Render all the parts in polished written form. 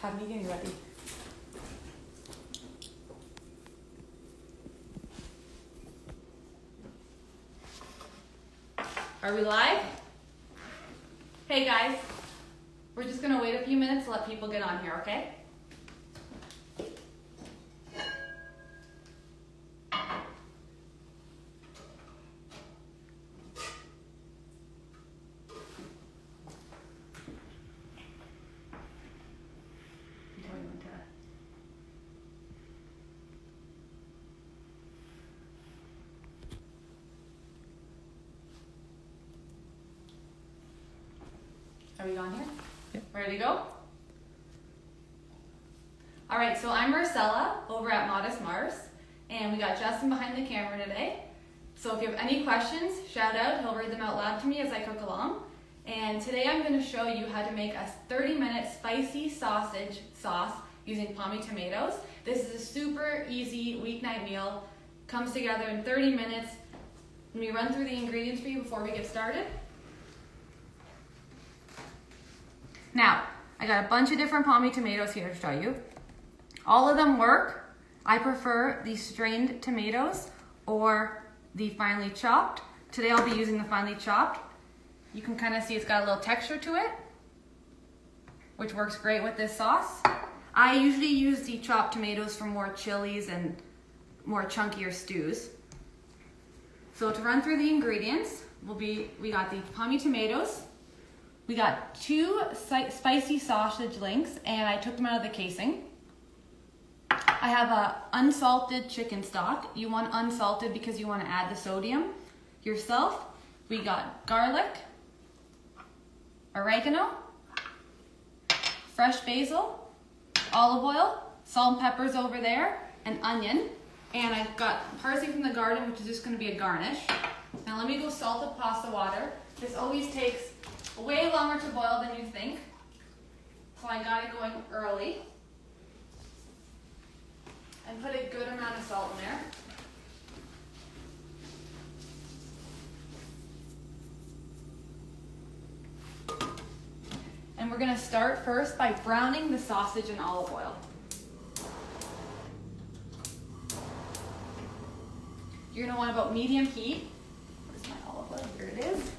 have me getting ready. Are we live? Hey guys, we're just gonna wait a few minutes to let people get on here, okay? Are we on here? Yep. Ready to go? All right, so I'm Marcella over at Modest Mars, and we got Justin behind the camera today. So if you have any questions, shout out. He'll read them out loud to me as I cook along. And today I'm going to show you how to make a 30-minute spicy sausage sauce using Pomì tomatoes. This is a super easy weeknight meal. Comes together in 30 minutes. Let me run through the ingredients for you before we get started. Now, I got a bunch of different Pomì tomatoes here to show you. All of them work. I prefer the strained tomatoes or the finely chopped. Today I'll be using the finely chopped. You can kind of see it's got a little texture to it, which works great with this sauce. I usually use the chopped tomatoes for more chilies and more chunkier stews. So to run through the ingredients, we got the Pomì tomatoes. We got 2 spicy sausage links, and I took them out of the casing. I have a unsalted chicken stock. You want unsalted because you want to add the sodium yourself. We got garlic, oregano, fresh basil, olive oil, salt and peppers over there, and onion. And I've got parsley from the garden, which is just going to be a garnish. Now let me go salt the pasta water. This always takes way longer to boil than you think, so I got it going early and put a good amount of salt in there. And we're going to start first by browning the sausage in olive oil. You're going to want about medium heat. Where's my olive oil? Here it is.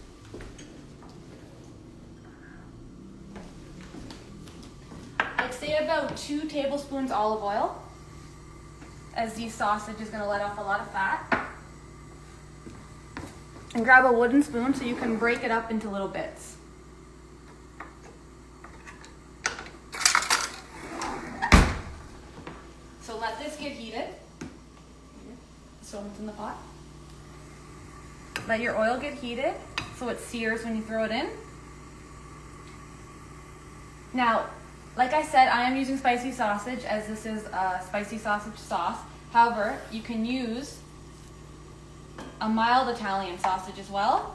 Say about 2 tablespoons olive oil, as the sausage is going to let off a lot of fat. And grab a wooden spoon so you can break it up into little bits. So let this get heated. So it's in the pot. Let your oil get heated so it sears when you throw it in. Now, like I said, I am using spicy sausage as this is a spicy sausage sauce. However, you can use a mild Italian sausage as well.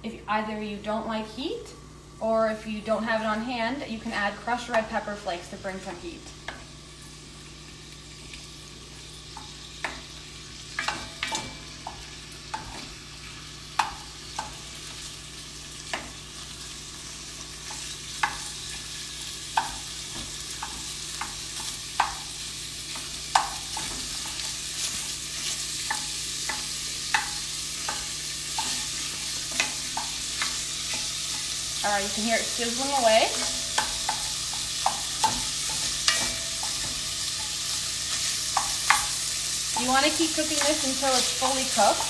If either you don't like heat or if you don't have it on hand, you can add crushed red pepper flakes to bring some heat. All right, you can hear it sizzling away. You want to keep cooking this until it's fully cooked.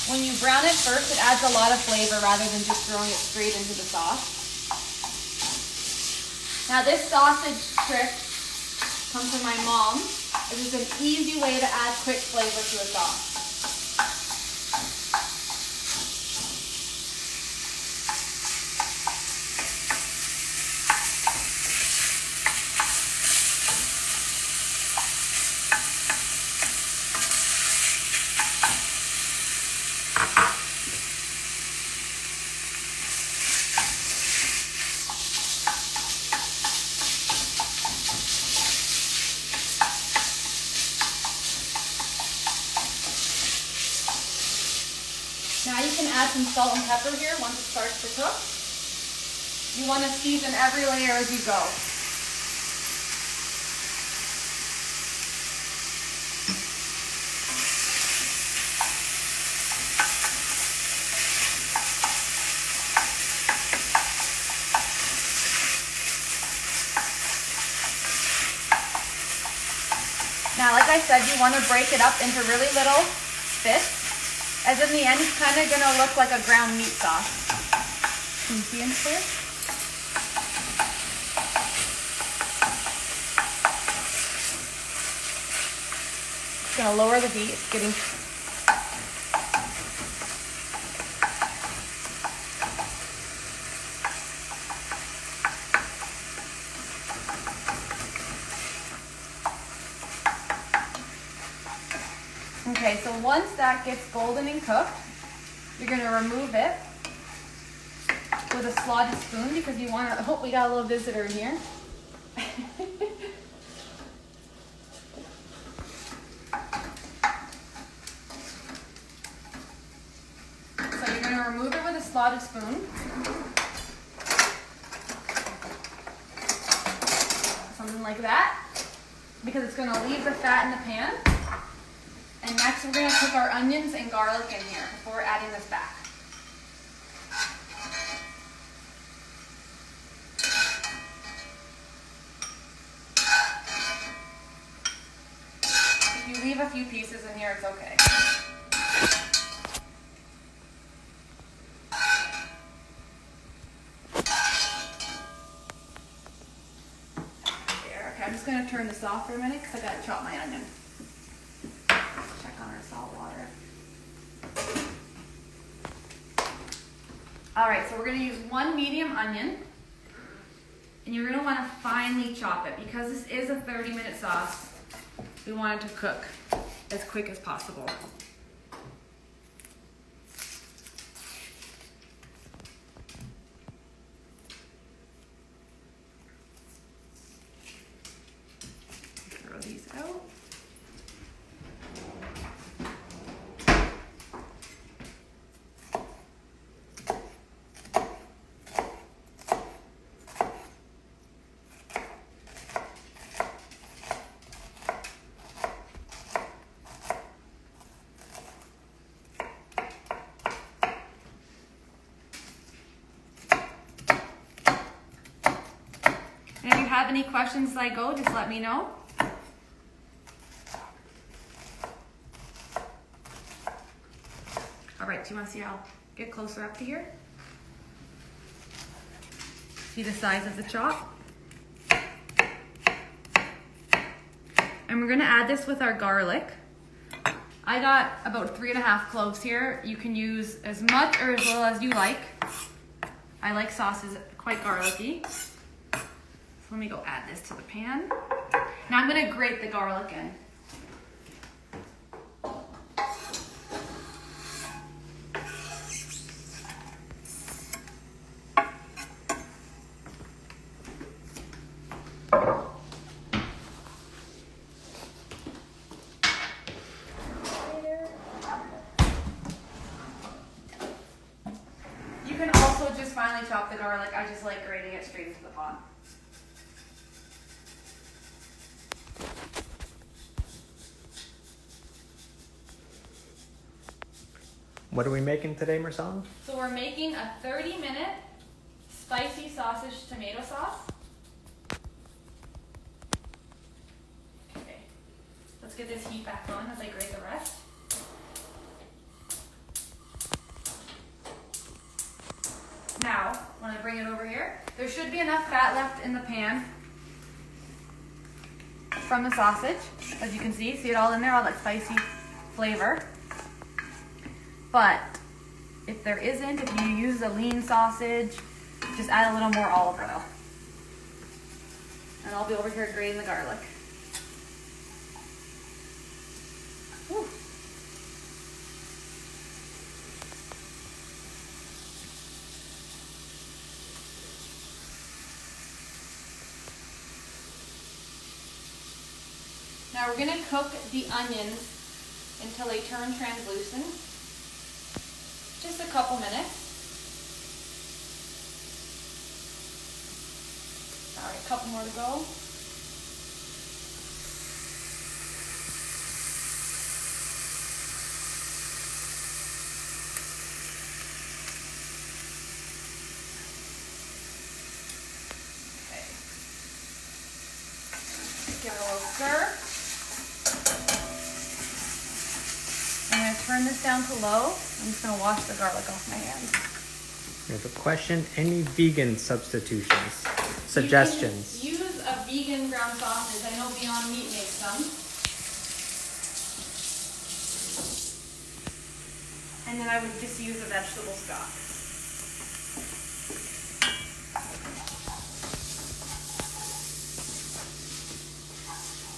When you brown it first, it adds a lot of flavor rather than just throwing it straight into the sauce. Now this sausage trick comes from my mom. It is an easy way to add quick flavor to a sauce. Now you can add some salt and pepper here once it starts to cook. You want to season every layer as you go. Now, like I said, you want to break it up into really little bits, as in the end, it's kind of going to look like a ground meat sauce. Can you see in here? Just going to lower the heat. It's getting... Okay, so once that gets golden and cooked, you're going to remove it with a slotted spoon because you want to... Oh, we got a little visitor in here. So you're going to remove it with a slotted spoon. Something like that, because it's going to leave the fat in the pan. And next we're going to cook our onions and garlic in here before adding this back. If you leave a few pieces in here, it's okay. There, okay, I'm just going to turn this off for a minute because I got to chop my onion. On our salt water. All right, so we're going to use one medium onion, and you're going to want to finely chop it because this is a 30-minute sauce. We want it to cook as quick as possible. Throw these out. And if you have any questions as I go, just let me know. All right, do you want to see how I'll get closer up to here? See the size of the chop? And we're gonna add this with our garlic. I got about 3.5 cloves here. You can use as much or as little as you like. I like sauces quite garlicky. So let me go add this to the pan. Now I'm gonna grate the garlic in. You can also just finely chop the garlic. I just like grating it straight into the pot. What are we making today, Marcella? So we're making a 30-minute spicy sausage tomato sauce. Okay, let's get this heat back on as I grate the rest. Now, when I bring it over here, there should be enough fat left in the pan from the sausage. As you can see it all in there, all that spicy flavor. But if there isn't, if you use a lean sausage, just add a little more olive oil. And I'll be over here grating the garlic. Whew. Now we're going to cook the onions until they turn translucent. Just a couple minutes. All right, a couple more to go. Give it a little stir. I'm going to turn this down to low. I'm just going to wash the garlic off my hands. We have a question. Any vegan substitutions? Suggestions? You can use a vegan ground sausage. I know Beyond Meat makes some. And then I would just use a vegetable stock.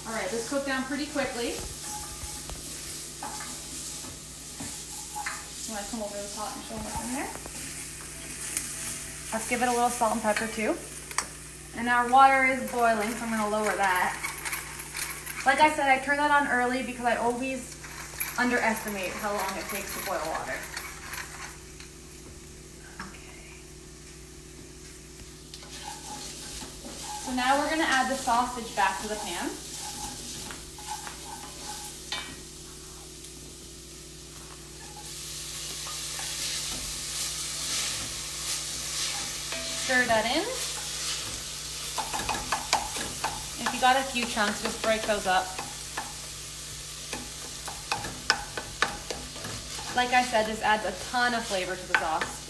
All right, this cooked down pretty quickly. You want to come over the pot and show them what's in there? Let's give it a little salt and pepper too. And our water is boiling, so I'm going to lower that. Like I said, I turn that on early because I always underestimate how long it takes to boil water. Okay. So now we're going to add the sausage back to the pan. Stir that in. If you got a few chunks, just break those up. Like I said, this adds a ton of flavor to the sauce.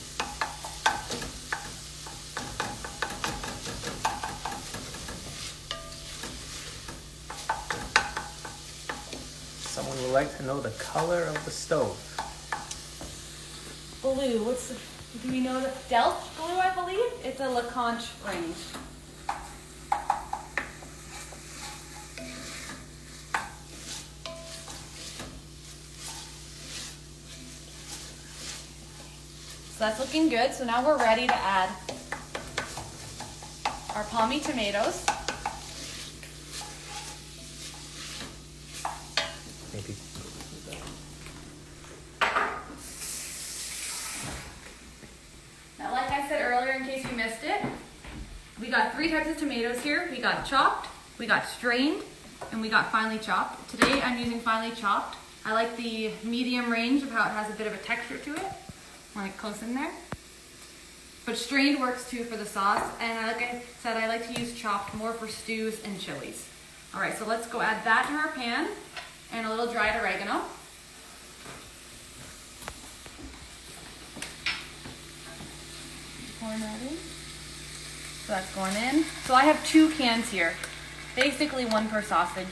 Someone would like to know the color of the stove. Blue, what's the... Do we know the Delft blue, I believe? It's a Leconte range. So that's looking good. So now we're ready to add our Pomì tomatoes. Maybe. Now, like I said earlier, in case you missed it, we got 3 types of tomatoes here. We got chopped, we got strained, and we got finely chopped. Today I'm using finely chopped. I like the medium range of how it has a bit of a texture to it. Like close in there. But strained works too for the sauce. And like I said, I like to use chopped more for stews and chilies. All right, so let's go add that to our pan and a little dried oregano. Pouring that in. So that's going in. So I have 2 cans here, basically 1 per sausage.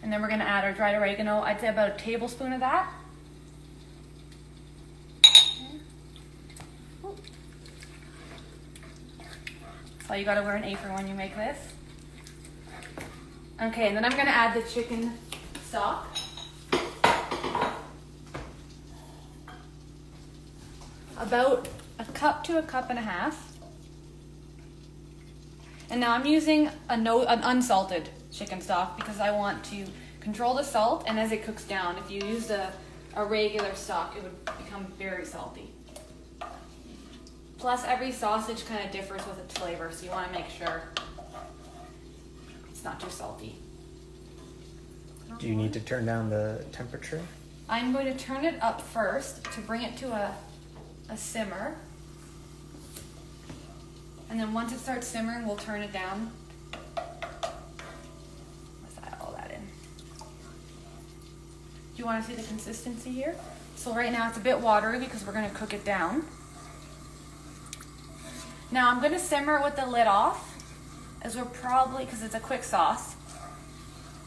And then we're going to add our dried oregano. I'd say about a tablespoon of that. So you got to wear an apron when you make this. Okay, and then I'm going to add the chicken stock. About a cup to a cup and a half. And now I'm using an unsalted chicken stock because I want to control the salt, and as it cooks down, if you used a regular stock, it would become very salty. Plus, every sausage kind of differs with its flavor, so you want to make sure it's not too salty. Do you need to turn down the temperature? I'm going to turn it up first to bring it to a simmer. And then once it starts simmering, we'll turn it down. Let's add all that in. Do you want to see the consistency here? So right now it's a bit watery because we're going to cook it down. Now I'm going to simmer it with the lid off, as we're probably, because it's a quick sauce,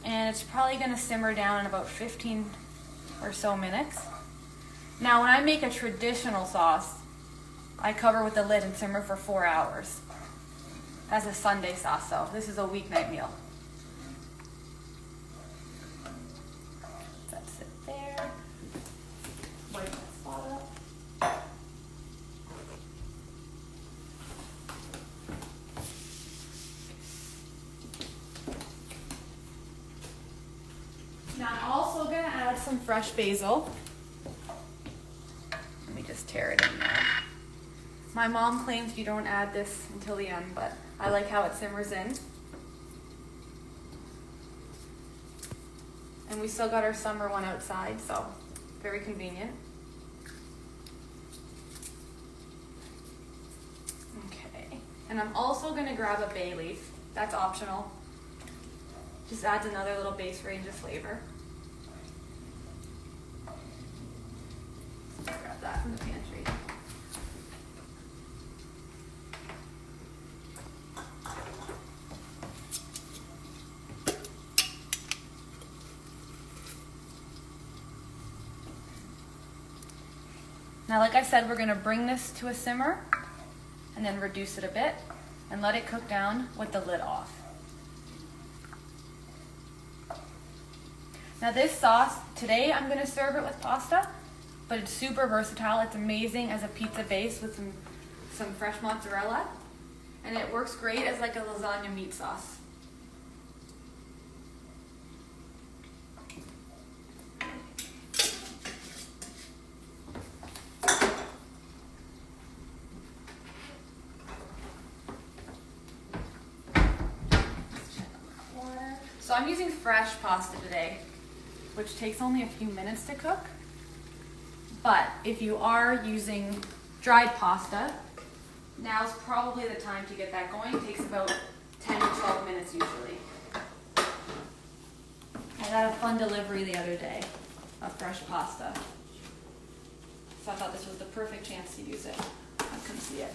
and it's probably going to simmer down in about 15 or so minutes. Now when I make a traditional sauce, I cover with the lid and simmer for 4 hours. That's a Sunday sauce though. This is a weeknight meal. Let that sit there. Wipe that spot up. Now I'm also going to add some fresh basil. Let me just just tear it in there. My mom claims you don't add this until the end, but I like how it simmers in. And we still got our summer one outside, so very convenient. Okay, and I'm also gonna grab a bay leaf. That's optional. Just adds another little base range of flavor. Grab that from the pantry. Now, like I said, we're gonna bring this to a simmer and then reduce it a bit and let it cook down with the lid off. Now this sauce, today I'm gonna serve it with pasta, but it's super versatile. It's amazing as a pizza base with some fresh mozzarella, and it works great as like a lasagna meat sauce. So I'm using fresh pasta today, which takes only a few minutes to cook. But if you are using dried pasta, now's probably the time to get that going. It takes about 10 to 12 minutes usually. I got a fun delivery the other day of fresh pasta. So I thought this was the perfect chance to use it. I couldn't see it.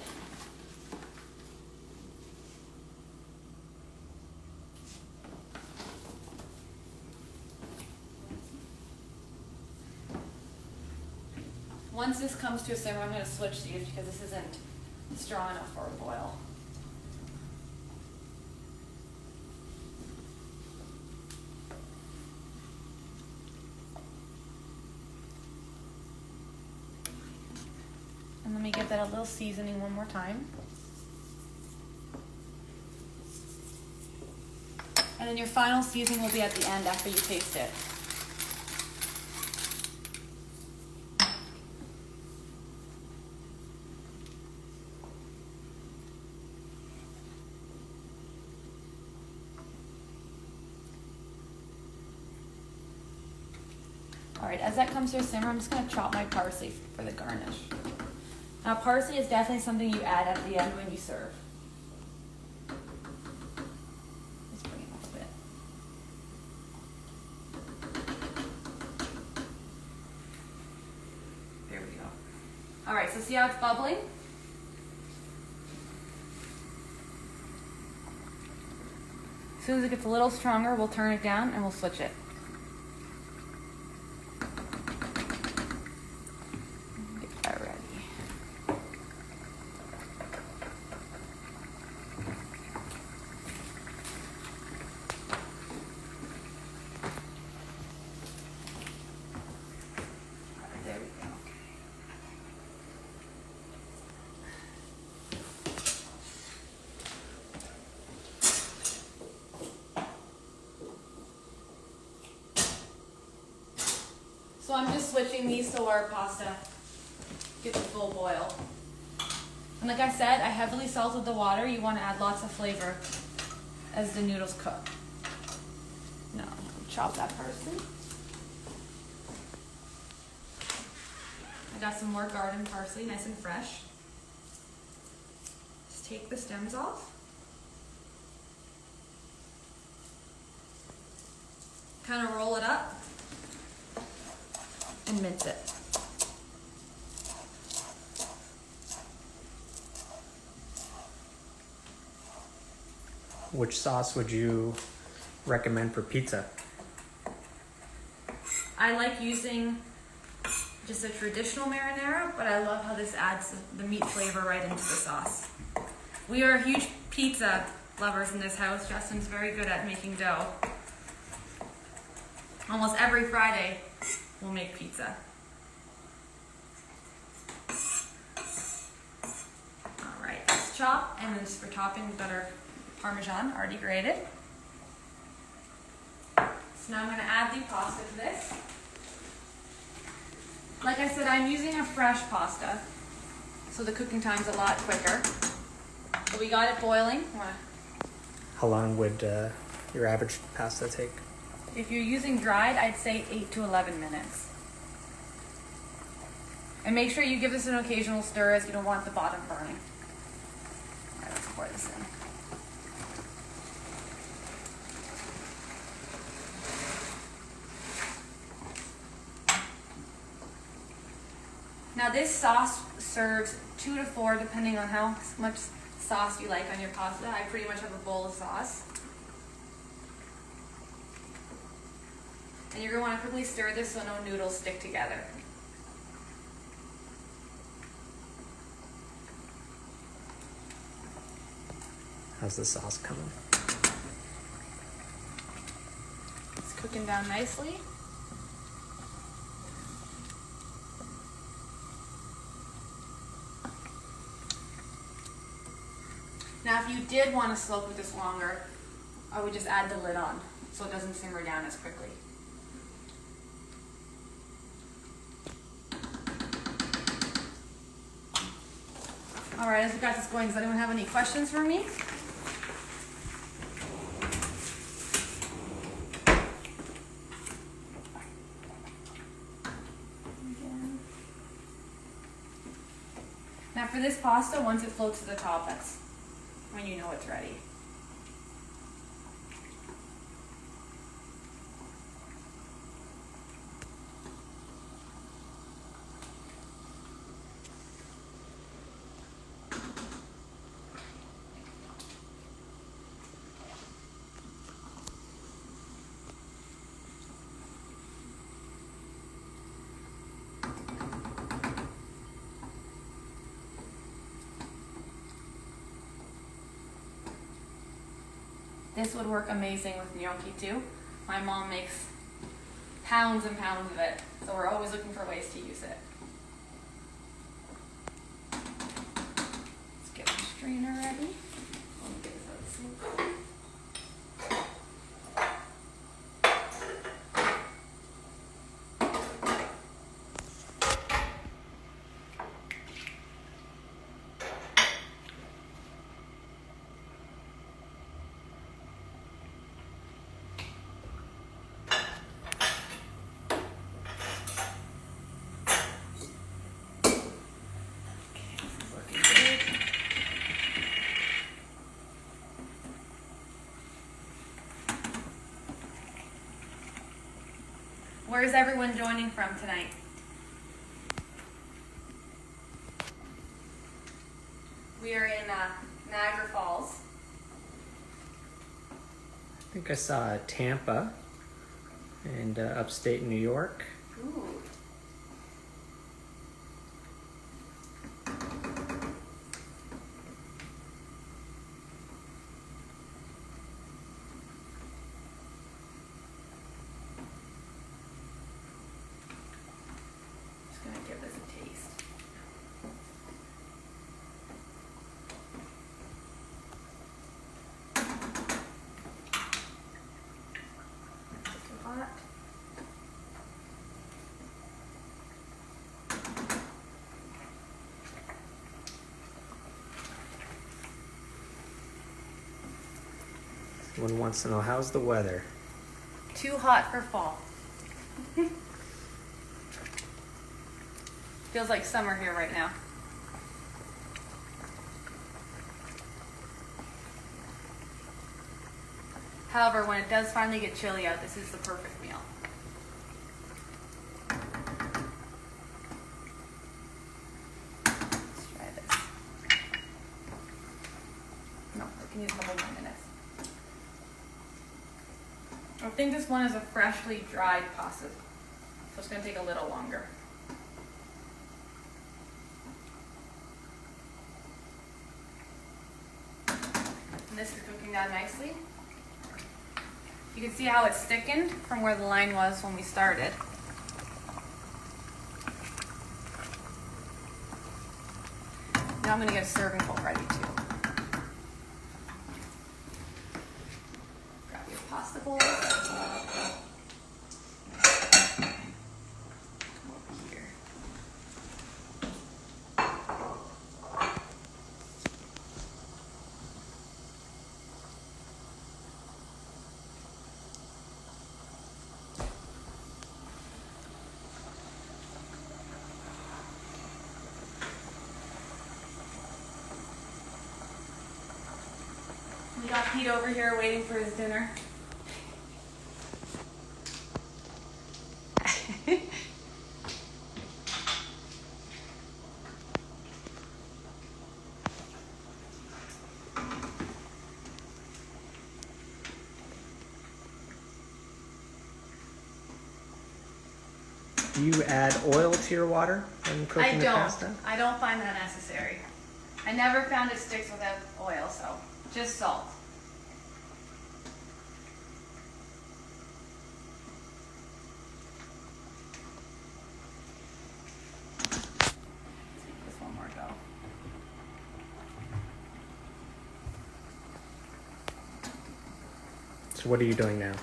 Once this comes to a simmer, I'm going to switch these because this isn't strong enough for a boil. And let me give that a little seasoning one more time. And then your final seasoning will be at the end after you taste it. All right, as that comes to a simmer, I'm just gonna chop my parsley for the garnish. Now, parsley is definitely something you add at the end when you serve. Let's bring it up a bit. There we go. All right, so see how it's bubbling? As soon as it gets a little stronger, we'll turn it down and we'll switch it. So I'm just switching these to our pasta, get the full boil. And like I said, I heavily salted the water. You want to add lots of flavor as the noodles cook. Now, chop that parsley. I got some more garden parsley, nice and fresh. Just take the stems off. Kind of roll it up. And mince it. Which sauce would you recommend for pizza? I like using just a traditional marinara, but I love how this adds the meat flavor right into the sauce. We are huge pizza lovers in this house. Justin's very good at making dough. Almost every Friday, we'll make pizza. All right, let's chop, and then just for topping, we've got our Parmesan already grated. So now I'm going to add the pasta to this. Like I said, I'm using a fresh pasta, so the cooking time's a lot quicker. So we got it boiling. How long would your average pasta take? If you're using dried, I'd say 8 to 11 minutes. And make sure you give this an occasional stir, as you don't want the bottom burning. All right, let's pour this in. Now this sauce serves 2 to 4 depending on how much sauce you like on your pasta. I pretty much have a bowl of sauce. And you're going to want to quickly stir this so no noodles stick together. How's the sauce coming? It's cooking down nicely. Now if you did want to slow cook this longer, I would just add the lid on so it doesn't simmer down as quickly. All right, as we got this going, does anyone have any questions for me? Now for this pasta, once it floats to the top, that's when you know it's ready. This would work amazing with gnocchi too. My mom makes pounds and pounds of it, so we're always looking for ways to use it. Let's get the strainer ready. Let me get this out of the sink. Where's everyone joining from tonight? We are in Niagara Falls. I think I saw Tampa and upstate New York. Ooh. Just gonna give this a taste. Too hot. Someone wants to know, how's the weather? Too hot for fall. Feels like summer here right now. However, when it does finally get chilly out, this is the perfect meal. Let's try this. No, I can use a couple more minutes. I think this one is a freshly dried pasta, so it's going to take a little longer. And this is cooking down nicely. You can see how it's thickened from where the line was when we started. Now I'm going to get a serving bowl ready too. Grab your pasta bowl. Come over here. Pete over here waiting for his dinner. Do you add oil to your water when cooking the pasta? I don't find that necessary. I never found it sticks without oil, so just salt. This one more go. So what are you doing now?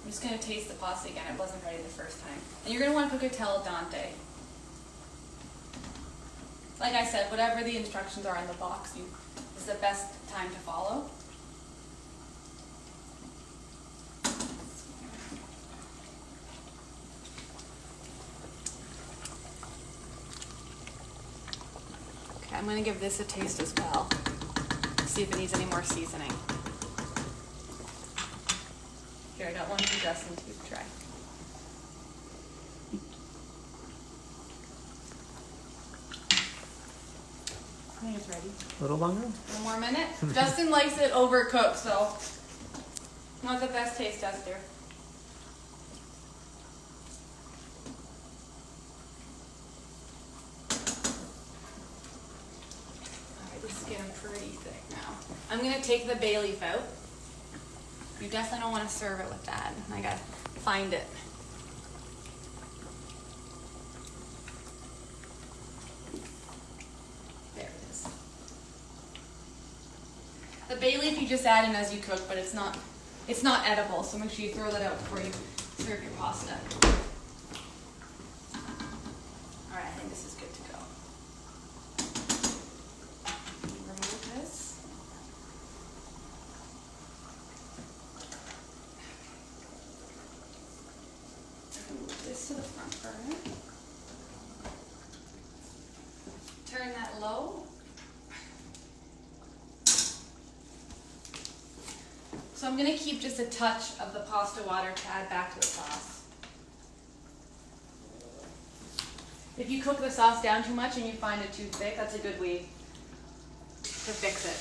I'm just gonna taste the pasta again. It wasn't ready the first time. And you're gonna want to cook it al dente. Like I said, whatever the instructions are in the box, is the best time to follow. Okay, I'm gonna give this a taste as well. See if it needs any more seasoning. Here, I got one for Justin to try. I think it's ready. A little longer? One more minute. Justin likes it overcooked, so not the best taste tester. Alright, this is getting pretty thick now. I'm gonna take the bay leaf out. You definitely don't want to serve it with that. I gotta find it. There it is. The bay leaf you just add in as you cook, but it's not edible, so make sure you throw that out before you serve your pasta. Alright, I think this is good to go. Remove this. Move this to the front burner. Turn that low. So I'm going to keep just a touch of the pasta water to add back to the sauce. If you cook the sauce down too much and you find it too thick, that's a good way to fix it.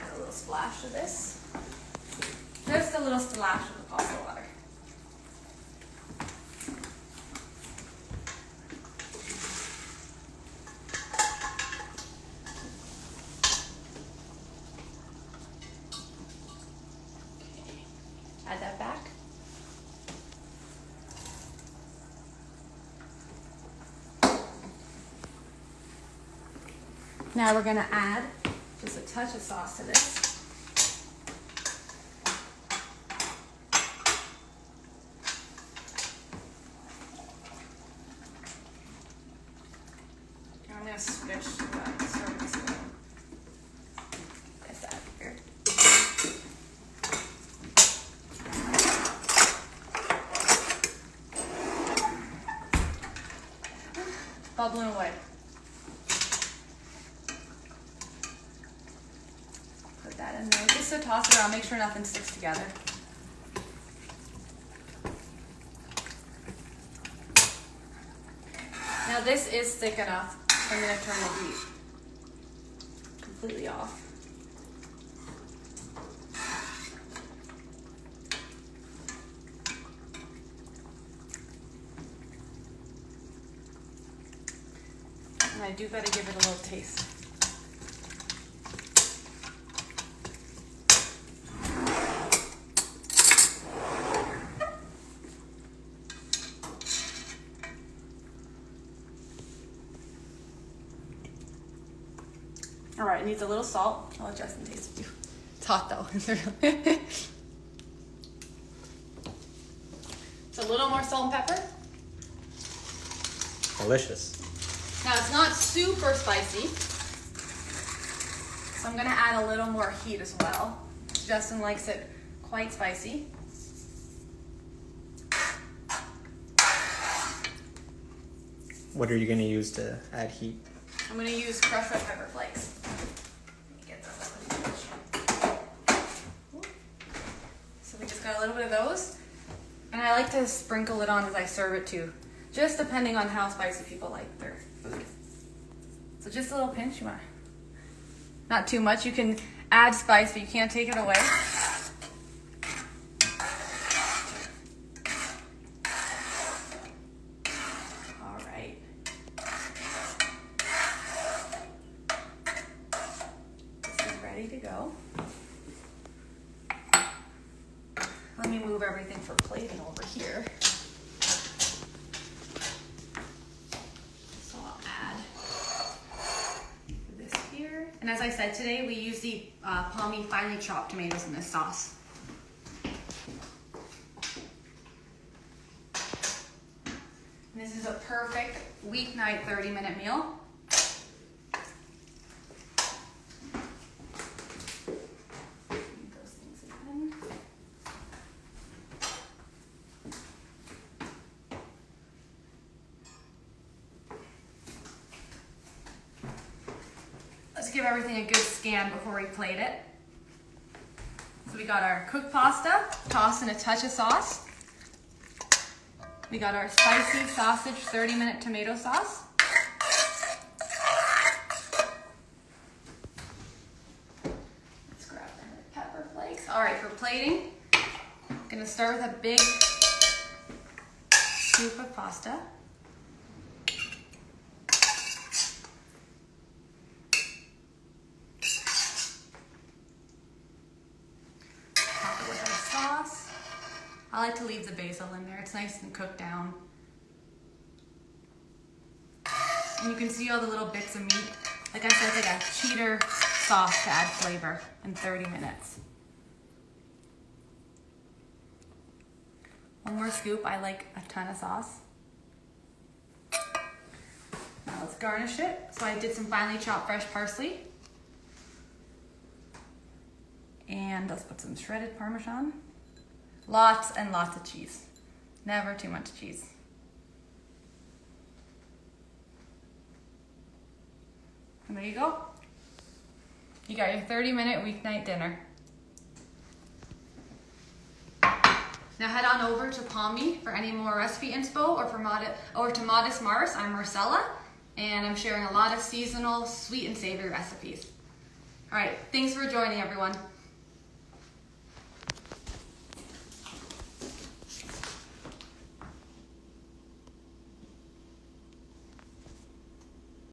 Add a little splash of this. Just a little splash of the pasta water. Okay. Add that back. Now we're going to add just a touch of sauce to this. I'm going to switch to the serving spoon. Get that here. Bubbling away. Put that in there. Just to toss it around, make sure nothing sticks together. Now this is thick enough. I'm going to turn the heat completely off. And I do gotta give it a little taste. All right, it needs a little salt. I'll let Justin taste it. It's hot though. It's a little more salt and pepper. Delicious. Now it's not super spicy, so I'm gonna add a little more heat as well. Justin likes it quite spicy. What are you gonna use to add heat? I'm gonna use crushed red pepper flakes. Let me get those. So we just got a little bit of those. And I like to sprinkle it on as I serve it too. Just depending on how spicy people like their food. So just a little pinch, you want. Not too much. You can add spice, but you can't take it away. All right. This is ready to go. Let me move everything for plating over here. So I'll add this here. And as I said today, we use the Pomì finely chopped tomatoes in this sauce. And this is a perfect weeknight 30-minute meal. Let's give everything a good scan before we plate it. So we got our cooked pasta, tossed in a touch of sauce. We got our spicy sausage 30-minute tomato sauce. Let's grab the pepper flakes. All right, for plating, I'm gonna start with a big scoop of pasta. I like to leave the basil in there. It's nice and cooked down. And you can see all the little bits of meat. Like I said, it's like a cheater sauce to add flavor in 30 minutes. One more scoop. I like a ton of sauce. Now let's garnish it. So I did some finely chopped fresh parsley. And let's put some shredded Parmesan. Lots and lots of cheese. Never too much cheese. And there you go. You got your 30-minute weeknight dinner. Now head on over to Pomì for any more recipe inspo or to Modest Mars. I'm Marcella, and I'm sharing a lot of seasonal, sweet and savory recipes. All right, thanks for joining, everyone.